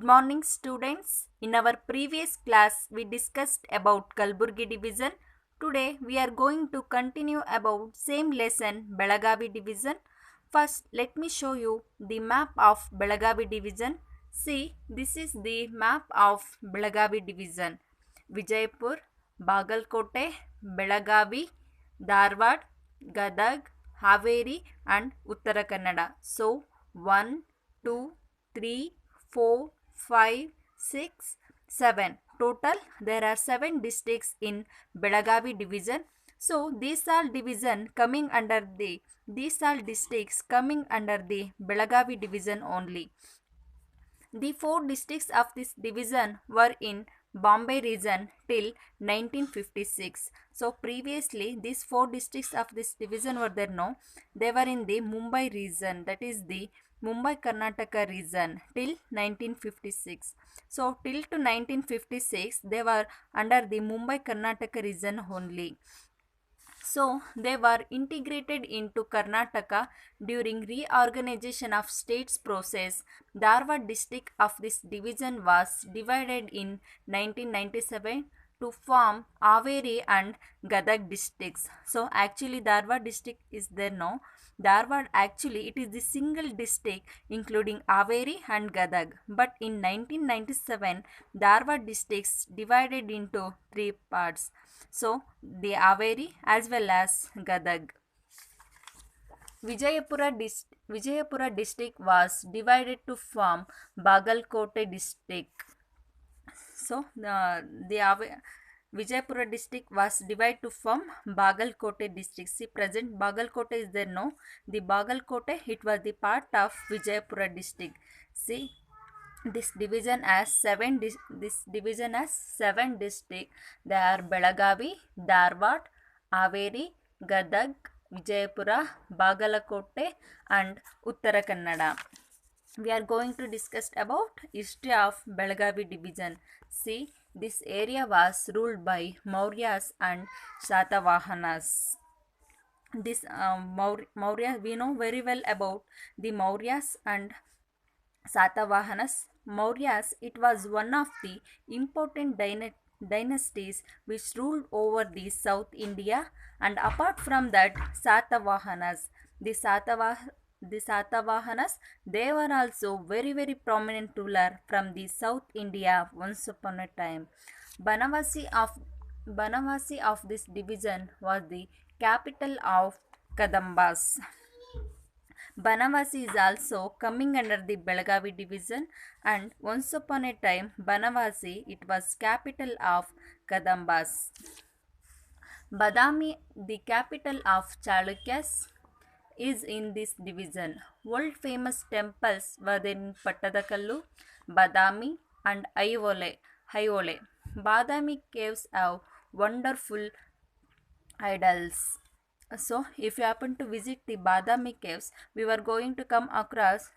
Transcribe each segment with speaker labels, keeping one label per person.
Speaker 1: Morning students. In our previous class we discussed about Kalburgi division. Today we are going to continue about same lesson Belagavi division. First let me show you the map of Belagavi division. See, this is the map of Belagavi division. Vijaypur, Bagalkote, Belagavi, Dharwad, Gadag, Haveri and Uttara Kannada. So 1, 2, 3, 4, 5, 6, 7. Total there are 7 districts in Belagavi division. So these are districts coming under the Belagavi division only. The 4 districts of this division were in Bombay region till 1956. So previously these 4 districts of this division were there, no? They were in the Mumbai region, that is the Mumbai Karnataka region till 1956. So till to 1956 they were under the Mumbai Karnataka region only. So they were integrated into Karnataka during reorganization of states process. Dharwad district of this division was divided in 1997 to form Haveri and Gadag districts. So actually Dharwad district is there now. Dharwad actually it is the single district including Haveri and Gadag. But in 1997 Dharwad districts divided into 3 parts. So the Haveri as well as Gadag. Vijayapura district was divided to form Bagalkote district. So the Vijayapura district was divided to form Bagalkote district. See, present Bagalkote is there, no? The Bagalkote, it was the part of Vijayapura district. See, this division has seven districts. They are Belagavi, Dharwad, Haveri, Gadag, Vijayapura, Bagalakote and Uttara Kannada. We are going to discuss about history of Belagavi division. See, this area was ruled by Mauryas and Satavahanas. This Maurya, we know very well about the Mauryas and Satavahanas. Mauryas, it was one of the important dynasties which ruled over the South India, and apart from that Satavahanas, the Satavahanas, they were also very prominent ruler from the South India once upon a time. Banavasi of this division was the capital of Kadambas. Banavasi is also coming under the Belagavi division, and once upon a time Banavasi it was capital of Kadambas. Badami, the capital of Chalukyas, is in this division. World famous temples were in Pattadakallu, Badami and Aivole. Badami caves have wonderful idols. So if you happen to visit the Badami caves, we were going to come across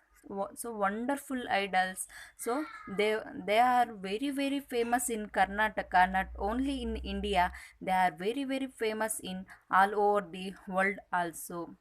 Speaker 1: so wonderful idols. So they are very famous in Karnataka, not only in India, they are very famous in all over the world also.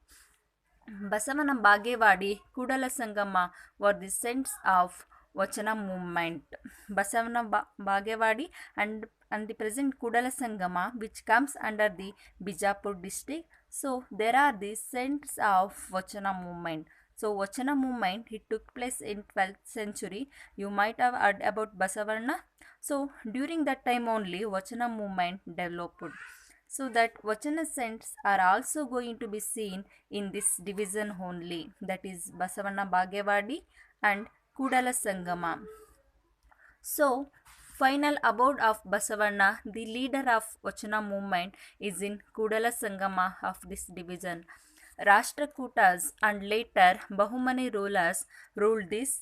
Speaker 1: Basavana Bagewadi, Kudala Sangama were the saints of Vachana movement. Basavana Bagewadi and the present Kudala Sangama, which comes under the Bijapur district. So there are the saints of Vachana movement. So Vachana movement, it took place in 12th century. You might have heard about Basavarna. So during that time only Vachana movement developed. So that Vachana saints are also going to be seen in this division only, that is Basavana Bagewadi and Kudala Sangama. So final abode of Basavarna, the leader of Vachana movement, is in Kudala Sangama of this division. Rashtrakutas and later Bahumani rulers ruled this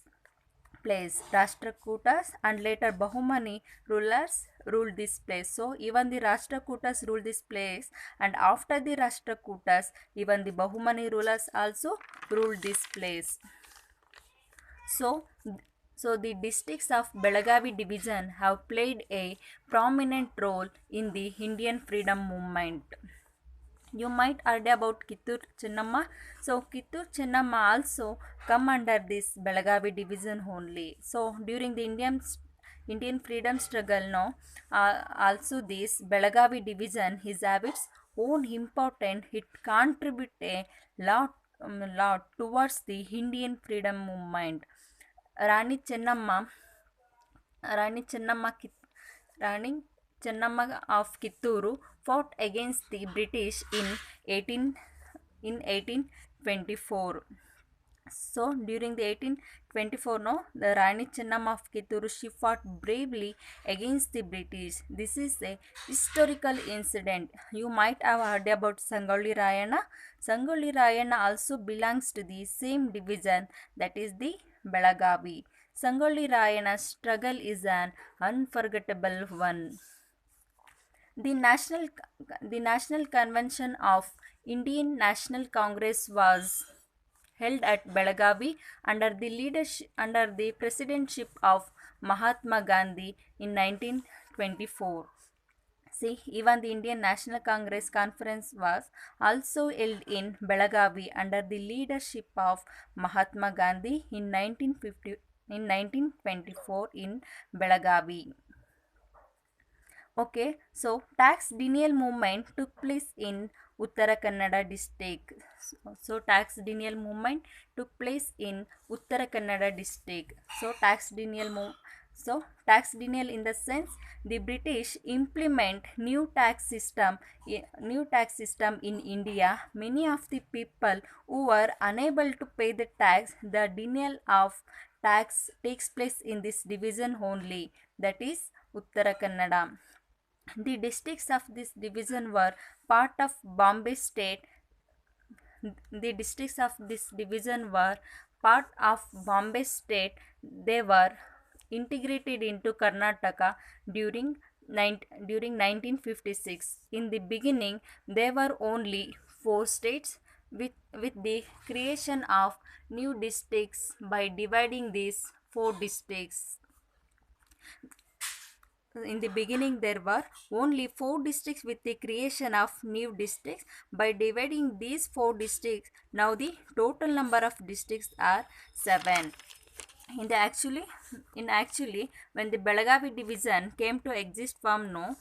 Speaker 1: place. Rashtrakutas and later Bahumani rulers ruled this place. So even the Rashtrakutas ruled this place, and after the Rashtrakutas even the Bahumani rulers also ruled this place. So the districts of Belagavi division have played a prominent role in the Indian freedom movement. You might heard about Kittur Chennamma. So Kittur Chennamma also come under this Belagavi division only. So during the Indian freedom struggle, no, also this Belagavi division is have its own important. It contribute a lot towards the Indian freedom movement. Rani Chennamma Rani Chennamma, Rani Chennamma of Kitturu fought against the British in 18 in 1824. So during the 1824, no, the Rani Chennamma of Kitturu, she fought bravely against the British. This is a historical incident. You might have heard about Sangolli Rayana. Sangolli Rayana also belongs to the same division, that is the Belagavi. Sangolli Rayana's struggle is an unforgettable one. The national the National Convention of Indian National Congress was held at Belagavi under the presidency of Mahatma Gandhi in 1924. See, even the Indian National Congress conference was also held in Belagavi under the leadership of Mahatma Gandhi in 1924 in Belagavi. Okay, so tax denial movement took place in Uttara Kannada district. So tax denial movement took place in Uttara Kannada district. Tax denial in the sense the British implement new tax system in India. Many of the people who were unable to pay the tax, the denial of tax takes place in this division only, that is Uttara Kannada. The districts of this division were part of Bombay state. The districts of this division were part of Bombay state. They were integrated into Karnataka during 1956. In the beginning, there were only 4 states. With the creation of new districts by dividing these 4 districts, in the beginning there were only 4 districts. With the creation of new districts by dividing these 4 districts, now the total number of districts are 7. In actually when the Belagavi division came to exist from no,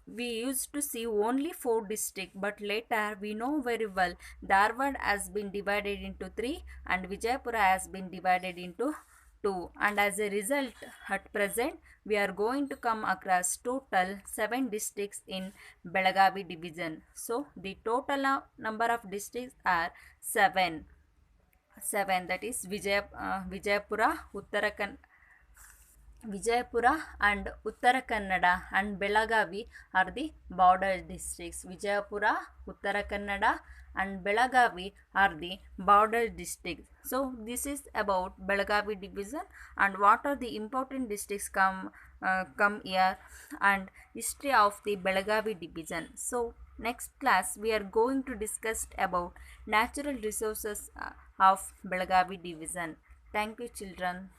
Speaker 1: we used to see only 4 districts, but later we know very well Dharwad has been divided into 3 and Vijaypura has been divided into 2, and as a result at present we are going to come across total 7 districts in Belagavi division. So the total number of districts are 7. That is Vijaypura, Vijaypura and Uttara Kannada and Belagavi are the border districts. Vijaypura, Uttara Kannada and Belagavi are the border districts. So this is about Belagavi division and what are the important districts come here and history of the Belagavi division. So next class we are going to discuss about natural resources of Belagavi division. Thank you children.